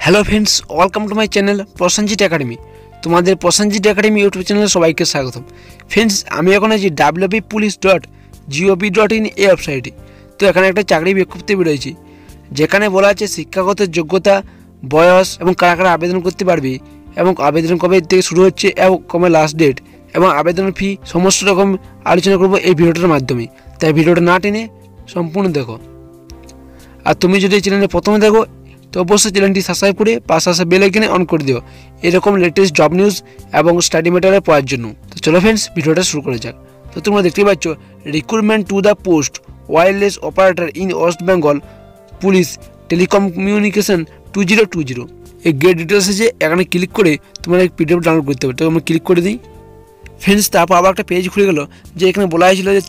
Hello friends, welcome to my channel Prosenjit academy. তোমাদের Prosenjit academy YouTube চ্যানেলে সবাইকে স্বাগতম। ফ্রেন্ডস, আমি এখন আছি wbpolice.gov.in এই ওয়েবসাইটে। তো এখানে একটা চাকরি বিজ্ঞপ্তি বেরোয়েছি, যেখানে বলা আছে শিক্ষাগত যোগ্যতা, বয়স এবং কারা কারা আবেদন করতে পারবে এবং আবেদন কবে থেকে শুরু হচ্ছে এবং কবে লাস্ট ডেট এবং আবেদনের ফি সমস্ত রকম আলোচনা করবো এই ভিডিওটার মাধ্যমে। তাই ভিডিওটা না টেনে সম্পূর্ণ দেখো। আর তুমি যদি এই চ্যানেলে প্রথমে দেখো তো অবশ্যই চ্যানেলটি সাবস্ক্রাইব করে পাশে আসা বেল আইকনে অন করে দিও এরকম লেটেস্ট জব নিউজ এবং স্টাডি ম্যাটেরিয়াল পাওয়ার জন্য। তো চলো ফ্রেন্ডস, ভিডিওটা শুরু করা যাক। তো তোমরা দেখতে পাচ্ছ recruitment to the post wireless operator in West Bengal police telecommunication 2020। এই গেট ডিটেলস আছে, এখানে ক্লিক করে তোমরা এই পিডিএফ ডাউনলোড করতে হবে। তো আমরা ক্লিক করে দিই ফ্রেন্ডস। তারপর আবার একটা পেজ খুলে গেল, যে এখানে বলা হয়েছিল যে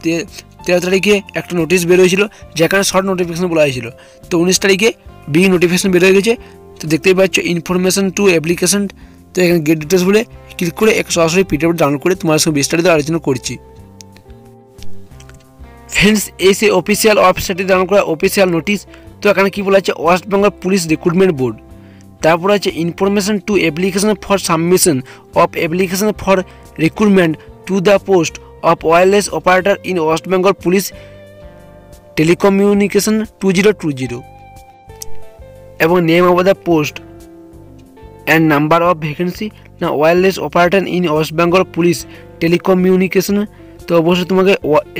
13 তারিখে একটা নোটিশ বেরোয়েছিল, যেখানে শর্ট নোটিফিকেশন বলা হয়েছিল। তো 19 তারিখে বিগ নোটিফিকেশন বের হয়ে গেছে। তো দেখতেই পাচ্ছ ইনফরমেশন টু অ্যাপ্লিকেশন। তো এখানে গেট ডিটেলস বলে ক্লিক করে এক সরাসরি পিডিএফ ডাউনলোড করে তোমার সঙ্গে বিস্তারিত আলোচনা করছি। ফ্রেন্ডস, এই সে অফিসিয়াল ওয়েবসাইটে ডাউনলোড করা অফিসিয়াল নোটিশ। তো এখানে কী বলা আছে, West Bengal police recruitment board. তারপর আছে information to application for submission of application for recruitment to the post of wireless operator in West Bengal police telecommunication 2020 এবং name of the post and number of vacancy না wireless operator in West Bengal police telecommunication. তো অবশ্যই তোমাকে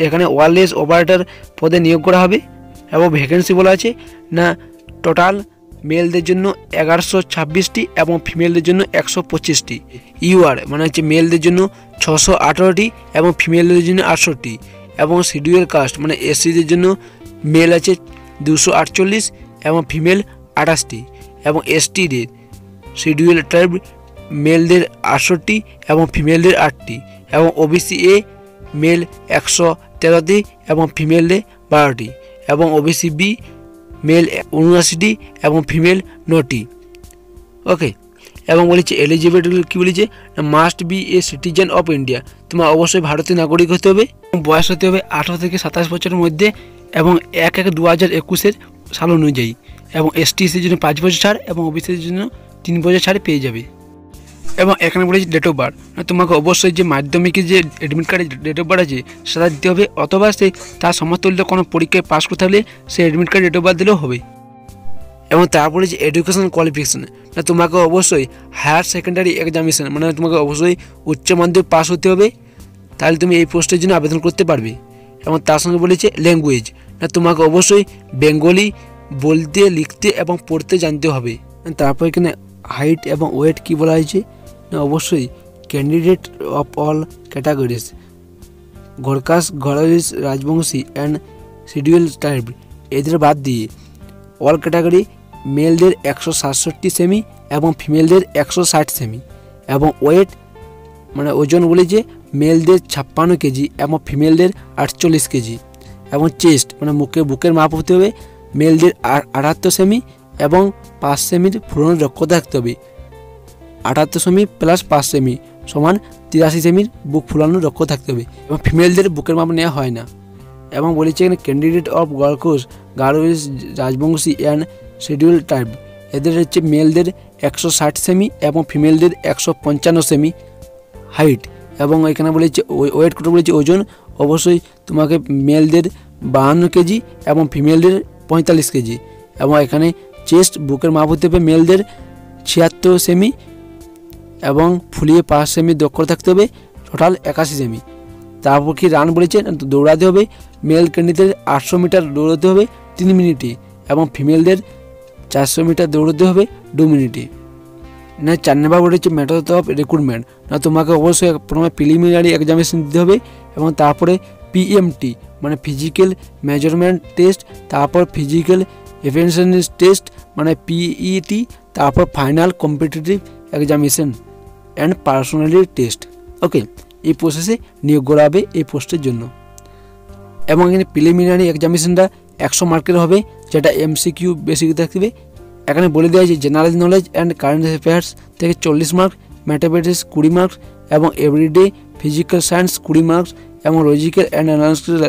এখানে wireless operator পদে নিয়োগ করা হবে এবং ভ্যাকেন্সি বলা আছে না টোটাল মেলদের জন্য 1126টি এবং ফিমেলদের জন্য 125টি। ইউআর মানে হচ্ছে মেলদের জন্য 618টি এবং ফিমেলদের জন্য 68টি এবং শিডিউল কাস্ট মানে এসসিদের জন্য মেল আছে 248 এবং ফিমেল 28টি এবং এসটিদের শিডিউল ট্রাইব মেলদের 68টি এবং ফিমেলদের 8টি এবং ওবিসি এ মেল 113টি এবং ফিমেলদের 12টি এবং ওবিসি বি মেল 79টি এবং ফিমেল 9টি। ওকে, এবং বলেছে এলিজিবিলিটি কী বলেছে, must B a citizen of India. তোমার অবশ্যই ভারতীয় নাগরিক হতে হবে এবং বয়স হতে হবে 18 থেকে 27 বছরের মধ্যে এবং 1/1/2021 সাল অনুযায়ী এবং এসটিসির জন্য 5 বছর ছাড় এবং ওবিসির জন্য 3 বছর ছাড় পেয়ে যাবে। এবং এখানে বলেছে ডেট অফ বার্থ, তোমাকে অবশ্যই যে মাধ্যমিকের যে অ্যাডমিট কার্ডে ডেট অফ বার্থ আছে সেটা দিতে হবে, অথবা সে তার সমতুল্য কোনো পরীক্ষায় পাস করতে হলে সে admit card date of birth দিলেও হবে। এবং তারপরে যে এডুকেশন কোয়ালিফিকেশন, তোমাকে অবশ্যই হায়ার সেকেন্ডারি এক্সামিনেশন মানে তোমাকে অবশ্যই উচ্চ মাধ্যমিক পাস হতে হবে, তাহলে তুমি এই পোস্টের জন্য আবেদন করতে পারবে। এবং তার সঙ্গে বলেছে ল্যাঙ্গুয়েজ, তোমাকে অবশ্যই বেঙ্গলি বলতে, লিখতে এবং পড়তে জানতে হবে। তারপর এখানে হাইট এবং ওয়েট কী বলা হয়েছে, অবশ্যই ক্যান্ডিডেট অফ অল ক্যাটাগরিজ ঘরকাস, ঘরালিস, রাজবংশী অ্যান্ড শিডিউল ট্রাইব এদের বাদ দিয়ে অল ক্যাটাগরি মেলদের 167 সেমি এবং ফিমেলদের 160 সেমি এবং ওয়েট মানে ওজন বলেছে মেলদের 56 কেজি এবং ফিমেলদের 48 কেজি এবং চেস্ট মানে বুকের মাপ হতে হবে মেলদের 78 সেমি এবং 5 সেমির ফুলানোর দক্ষতা থাকতে হবে। 78 সেমি প্লাস 5 সেমি সমান 83 সেমির বুক ফুলানোর দক্ষতা থাকতে হবে এবং ফিমেলদের বুকের মাপ নেওয়া হয় না। এবং বলেছে এখানে ক্যান্ডিডেট অফ গার্লস, গারোইস, রাজবংশী অ্যান্ড শিডিউল ট্রাইব এদের হচ্ছে মেলদের 160 সেমি এবং ফিমেলদের 155 সেমি হাইট। এবং এখানে বলেছে ওয়েট কত বলেছে ওজন, অবশ্যই তোমাকে মেলদের 52 কেজি এবং ফিমেলদের 45 কেজি এবং এখানে চেস্ট বুকের মাপ হতে হবে মেলদের 76 সেমি এবং ফুলিয়ে 5 সেমি দক্ষতা থাকতে হবে, টোটাল 81 সেমি। তারপর কি রান বলেছে, দৌড়াতে হবে মেল ক্যান্ডিডেটদের 800 মিটার দৌড়াতে হবে 3 মিনিটে এবং ফিমেলদের 400 মিটার দৌড়াতে হবে 2 মিনিটে। 4 নম্বর বলেছে মেথড অফ রিক্রুটমেন্ট, তোমাকে অবশ্যই প্রথমে প্রিলিমিনারি এক্সামিনেশন দিতে হবে এবং তারপরে পিএমটি মানে ফিজিক্যাল মেজারমেন্ট টেস্ট, তারপর ফিজিক্যাল এফিসিয়েন্সি টেস্ট মানে পিইটি, তারপর final competitive examination and personality test. Okay, এই প্রসেসে নিয়োগ করা হবে এই পোস্টের জন্য। এবং এখানে প্রিলিমিনারি এক্সামিনেশনটা 100 মার্কের হবে, যেটা এমসিকিউ বেসিক থাকবে। এখানে বলে দেওয়া হয়েছে general knowledge and current affairs থেকে 40 মার্কস, ম্যাথামেটিক্স 20 মার্কস এবং এভরিডে ফিজিক্যাল সায়েন্স 20 মার্কস এবং logical and analytical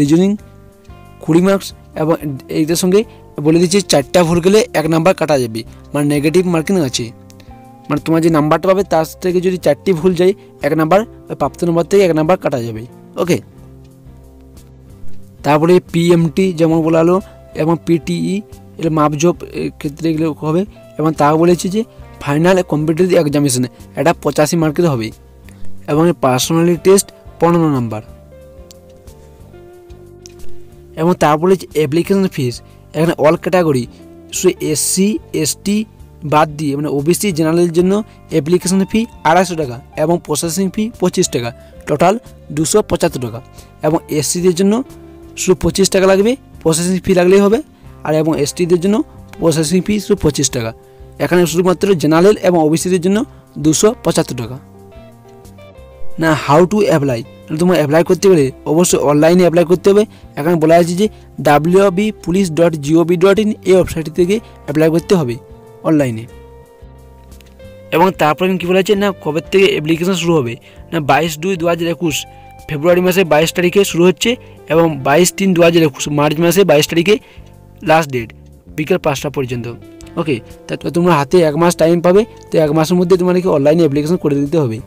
reasoning 20 marks এবং এইটার সঙ্গে বলে দিচ্ছি 4টা ভুল গেলে 1 নাম্বার কাটা যাবে, মানে নেগেটিভ মার্কিং আছে। মানে তোমার যে নাম্বারটা পাবে তার থেকে যদি 4টি ভুল যায় 1 নাম্বার, প্রাপ্ত নম্বর থেকে 1 নাম্বার কাটা যাবে। ওকে, তারপরে পিএমটি যেমন বলা হলো এবং পিটিই এর মাপজোপ ক্ষেত্রে এগুলো হবে। এবং তাও বলেছি যে ফাইনাল কম্পিটিটিভ এক্সামিনেশন এটা 85 মার্কের হবে এবং পার্সোনালিটি টেস্ট 15 নাম্বার। এবং তারপরে অ্যাপ্লিকেশন ফিস, এখানে অল ক্যাটাগরি শুধু এসসি এসটি বাদ দিয়ে মানে ওবিসি জেনারেলের জন্য অ্যাপ্লিকেশন ফি 250 টাকা এবং প্রসেসিং ফি 25 টাকা, টোটাল 275 টাকা। এবং এসসিদের জন্য শুধু 25 টাকা লাগবে, প্রসেসিং ফি লাগলেই হবে। আর এবং এসটিদের জন্য প্রসেসিং ফি শুধু 25 টাকা। এখানে শুধুমাত্র জেনারেল এবং ওবিসিদের জন্য 275 টাকা। না হাউ টু অ্যাপ্লাই, তোমার অ্যাপ্লাই করতে গেলে অবশ্যই অনলাইনে অ্যাপ্লাই করতে হবে। এখানে বলা আছে যে wbpolice.gov.in এই ওয়েবসাইট থেকে অ্যাপ্লাই করতে হবে অনলাইনে। এবং তারপরে কী বলা আছে না কবে থেকে অ্যাপ্লিকেশন শুরু হবে, না 22/2/2021 ফেব্রুয়ারি মাসে 22 তারিখে শুরু হচ্ছে এবং 22/3/2021 মার্চ মাসে 22 তারিখে লাস্ট ডেট, বিকেল 5টা পর্যন্ত। ওকে, তারপর তোমরা হাতে 1 মাস টাইম পাবে, তো 1 মাসের মধ্যে তোমাদেরকে অনলাইনে অ্যাপ্লিকেশন করে দিতে হবে।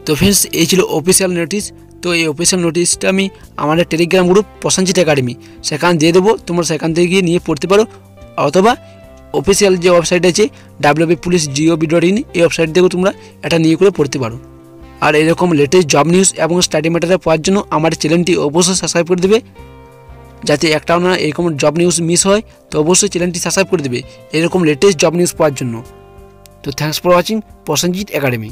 তো ফ্রেন্ডস, এই ছিল অফিসিয়াল নোটিশ। তো এই অফিসিয়াল নোটিশটা আমি আমাদের টেলিগ্রাম গ্রুপ প্রসেনজিৎ একাডেমি সেখানে দিয়ে দেবো, তোমরা সেখান থেকে গিয়ে নিয়ে পড়তে পারো, অথবা অফিসিয়াল যে ওয়েবসাইট আছে wbpolice.gov.in এই ওয়েবসাইট থেকেও তোমরা এটা নিয়ে করে পড়তে পারো। আর এরকম লেটেস্ট জব নিউজ এবং স্টাডি ম্যাটারে পাওয়ার জন্য আমার চ্যানেলটি অবশ্যই সাবস্ক্রাইব করে দেবে, যাতে একটাও না এরকম জব নিউজ মিস হয়। তো অবশ্যই চ্যানেলটি সাবস্ক্রাইব করে দেবে এরকম লেটেস্ট জব নিউজ পাওয়ার জন্য। তো thanks for watching Prosenjit academy.